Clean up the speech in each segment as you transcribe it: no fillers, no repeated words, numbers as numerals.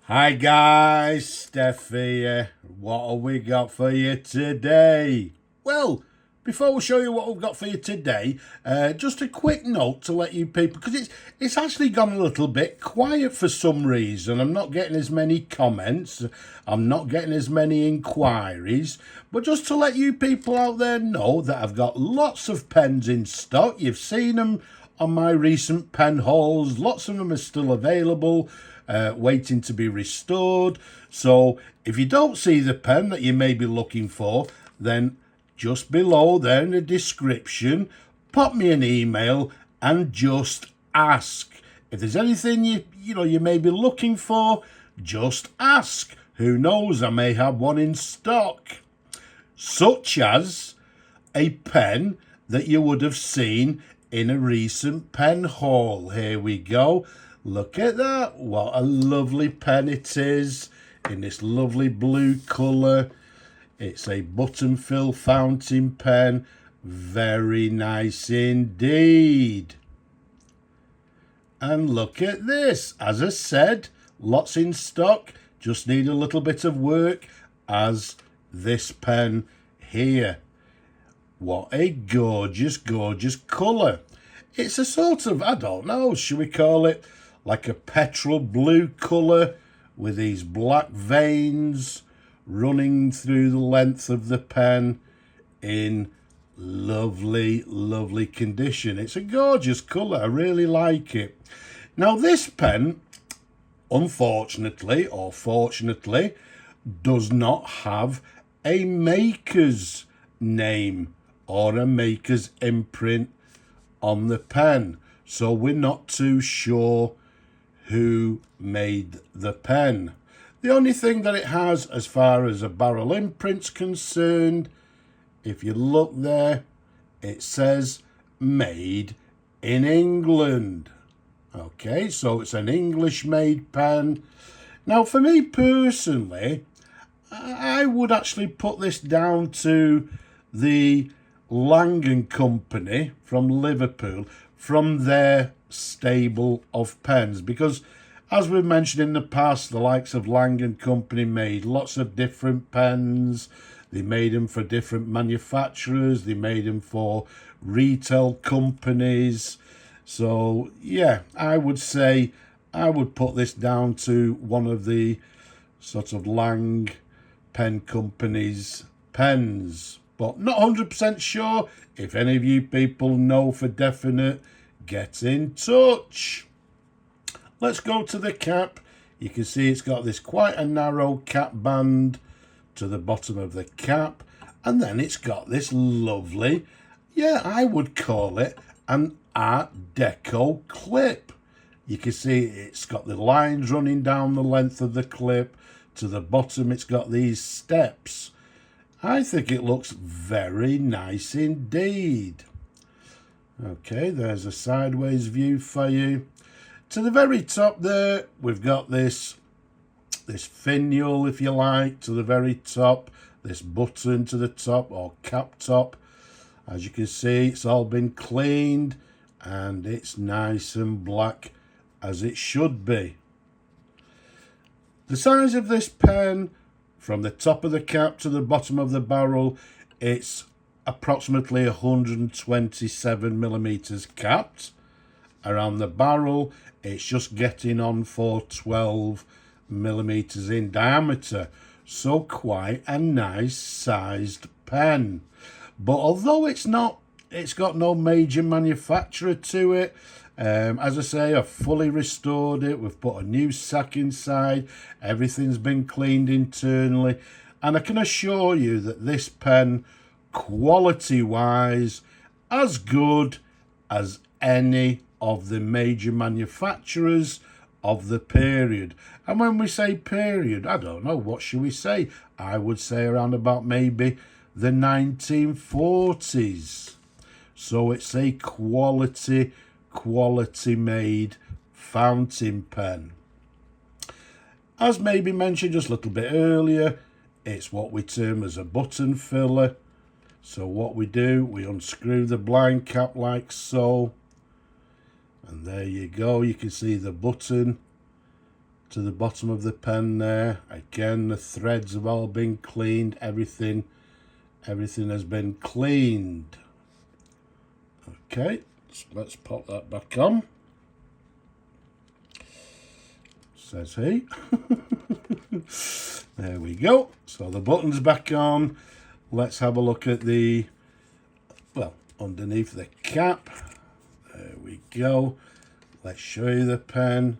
Hi guys, Steph here. What have we got for you today? Well, before we show you what we've got for you today, just a quick note to let you people, because it's actually gone a little bit quiet for some reason. I'm not getting as many comments, I'm not getting as many inquiries, but just to let you people out there know that I've got lots of pens in stock. You've seen them on my recent pen hauls. Lots of them are still available, waiting to be restored. So if you don't see the pen that you may be looking for, then just below there in the description, pop me an email and just ask. If there's anything you may be looking for, just ask. Who knows, I may have one in stock. Such as a pen that you would have seen in a recent pen haul. Here we go. Look at that. What a lovely pen it is, in this lovely blue colour. It's a button fill fountain pen. Very nice indeed. And look at this. As I said, lots in stock. Just need a little bit of work, as this pen here. What a gorgeous, gorgeous colour. It's a sort of, I don't know, should we call it like a petrol blue colour with these black veins running through the length of the pen in lovely, lovely condition. It's a gorgeous colour. I really like it. Now, this pen, unfortunately or fortunately, does not have a maker's name or a maker's imprint on the pen, so we're not too sure who made the pen. The only thing that it has as far as a barrel imprint's concerned, if you look there, it says made in England. Okay, so it's an English made pen. Now, for me personally, I would actually put this down to the Lang & Company from Liverpool, from their stable of pens, because as we've mentioned in the past, the likes of Lang & Company made lots of different pens. They made them for different manufacturers, they made them for retail companies. So yeah, I would say I would put this down to one of the sort of Lang Pen Company's pens, but not 100% sure. If any of you people know for definite, get in touch. Let's go to the cap. You can see it's got this quite a narrow cap band to the bottom of the cap, and then it's got this lovely, yeah, I would call it an Art Deco clip. You can see it's got the lines running down the length of the clip. To the bottom, it's got these steps. I think it looks very nice indeed. Okay, there's a sideways view for you. To the very top there, we've got this finial, if you like, to the very top. This button to the top, or cap top. As you can see, it's all been cleaned and it's nice and black as it should be. The size of this pen, from the top of the cap to the bottom of the barrel, it's approximately 127 millimeters capped. Around the barrel, it's just getting on for 12 millimeters in diameter. So quite a nice sized pen. But although it's got no major manufacturer to it. As I say, I've fully restored it. We've put a new sack inside. Everything's been cleaned internally. And I can assure you that this pen, quality-wise, as good as any of the major manufacturers of the period. And when we say period, I don't know, what should we say? I would say around about maybe the 1940s. So it's a quality made fountain pen. As maybe mentioned just a little bit earlier, it's what we term as a button filler. So what we do, we unscrew the blind cap like so, and there you go. You can see the button to the bottom of the pen there. Again, the threads have all been cleaned. Everything has been cleaned. Okay, so let's pop that back on. Says he. There we go. So the button's back on. Let's have a look at the, well, underneath the cap. There we go. Let's show you the pen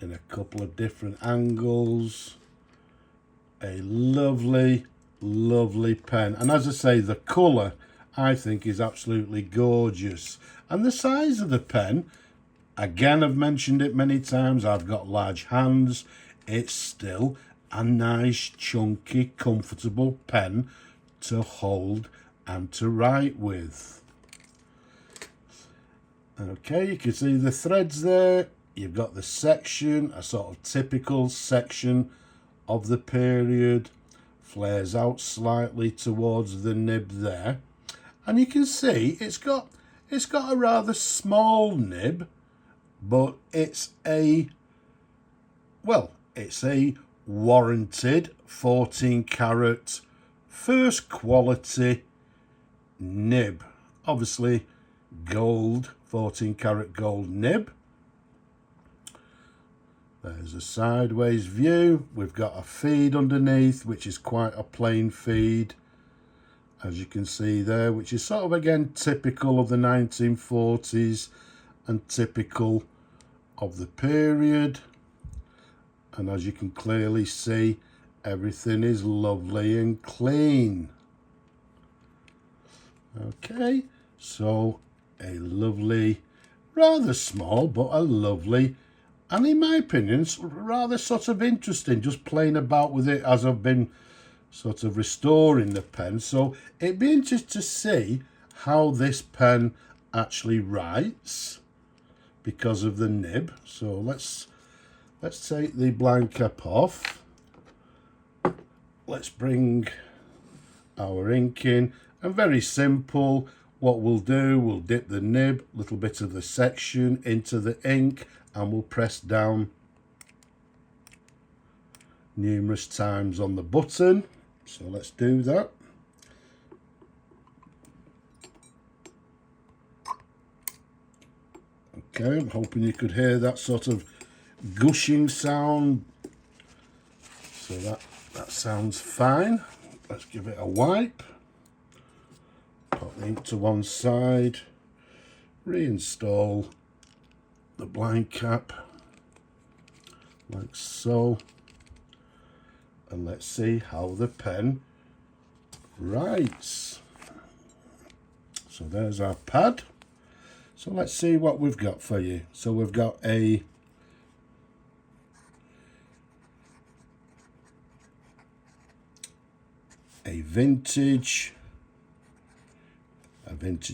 in a couple of different angles. A lovely, lovely pen. And as I say, the colour I think is absolutely gorgeous. And the size of the pen, again, I've mentioned it many times, I've got large hands. It's still a nice, chunky, comfortable pen to hold and to write with. Okay, you can see the threads there. You've got the section, a sort of typical section of the period. Flares out slightly towards the nib there. And you can see it's got a rather small nib, but it's a warranted 14 carat first quality nib. Obviously gold, 14 carat gold nib. There's a sideways view. We've got a feed underneath, which is quite a plain feed, as you can see there, which is sort of again typical of the 1940s and typical of the period. And as you can clearly see, everything is lovely and clean. Okay, so a lovely, rather small, but a lovely, and in my opinion, rather sort of interesting, just playing about with it as I've been sort of restoring the pen. So it'd be interesting to see how this pen actually writes because of the nib. So let's take the blind cap off. Let's bring our ink in, and very simple. What we'll do, we'll dip the nib, a little bit of the section into the ink, and we'll press down numerous times on the button. So let's do that. Okay, I'm hoping you could hear that sort of gushing sound. So that sounds fine. Let's give it a wipe. Put the ink to one side. Reinstall the blind cap like so. And let's see how the pen writes. So there's our pad. So let's see what we've got for you. So we've got a vintage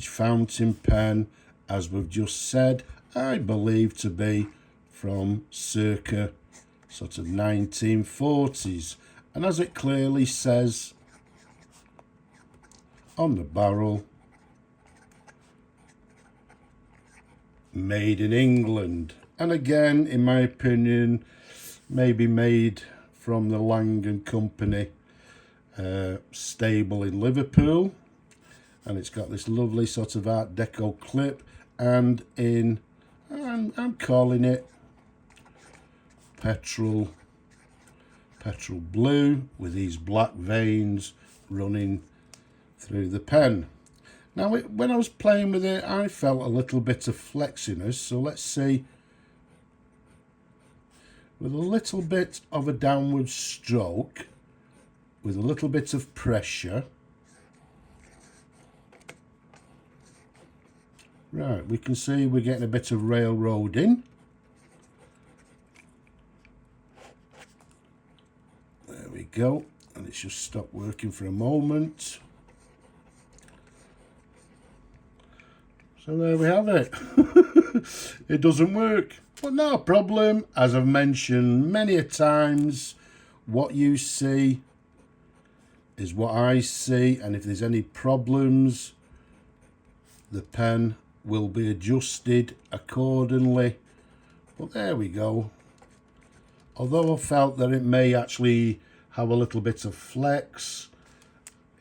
fountain pen, as we've just said, I believe to be from circa sort of 1940s. And as it clearly says on the barrel, made in England. And again, in my opinion, maybe made from the Lang & Company stable in Liverpool. And it's got this lovely sort of Art Deco clip, and in, I'm calling it petrol blue, with these black veins running through the pen. Now, when I was playing with it, I felt a little bit of flexiness. So let's see, with a little bit of a downward stroke, with a little bit of pressure. Right, we can see we're getting a bit of railroading. There we go. And it's just stopped working for a moment. So there we have it. It doesn't work, but no problem. As I've mentioned many a times, what you see is what I see, and if there's any problems, the pen will be adjusted accordingly. But there we go. although I felt that it may actually have a little bit of flex,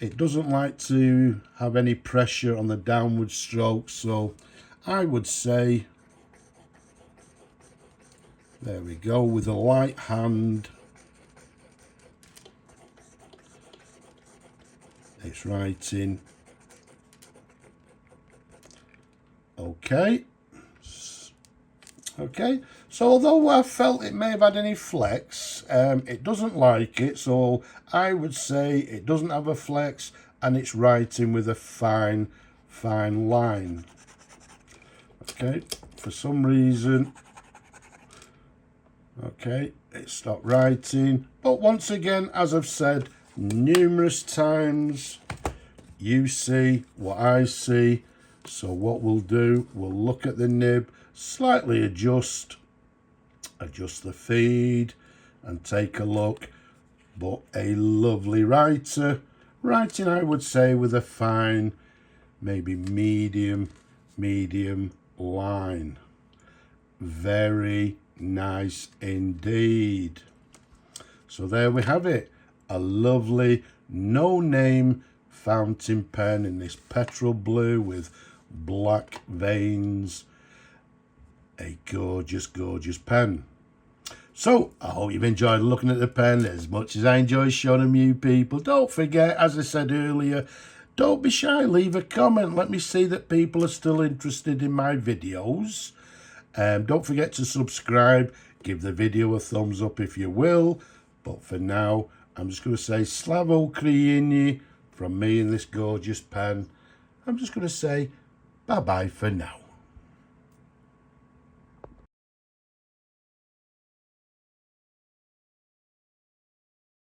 it doesn't like to have any pressure on the downward stroke, so I would say, there we go, with a light hand, it's writing okay. Okay, so although I felt it may have had any flex, it doesn't like it, so I would say it doesn't have a flex and it's writing with a fine line. Okay, for some reason, okay, it stopped writing, but once again, as I've said numerous times, you see what I see. So what we'll do, we'll look at the nib, slightly adjust the feed and take a look. But a lovely writing, I would say, with a fine, maybe medium line. Very nice indeed. So there we have it, a lovely no name fountain pen in this petrol blue with black veins. A gorgeous pen. So I hope you've enjoyed looking at the pen as much as I enjoy showing them you people. Don't forget, as I said earlier, don't be shy, leave a comment, let me see that people are still interested in my videos. Don't forget to subscribe, give the video a thumbs up if you will, but for now I'm just going to say Slavo Ukraini from me in this gorgeous pen. I'm just going to say bye-bye for now.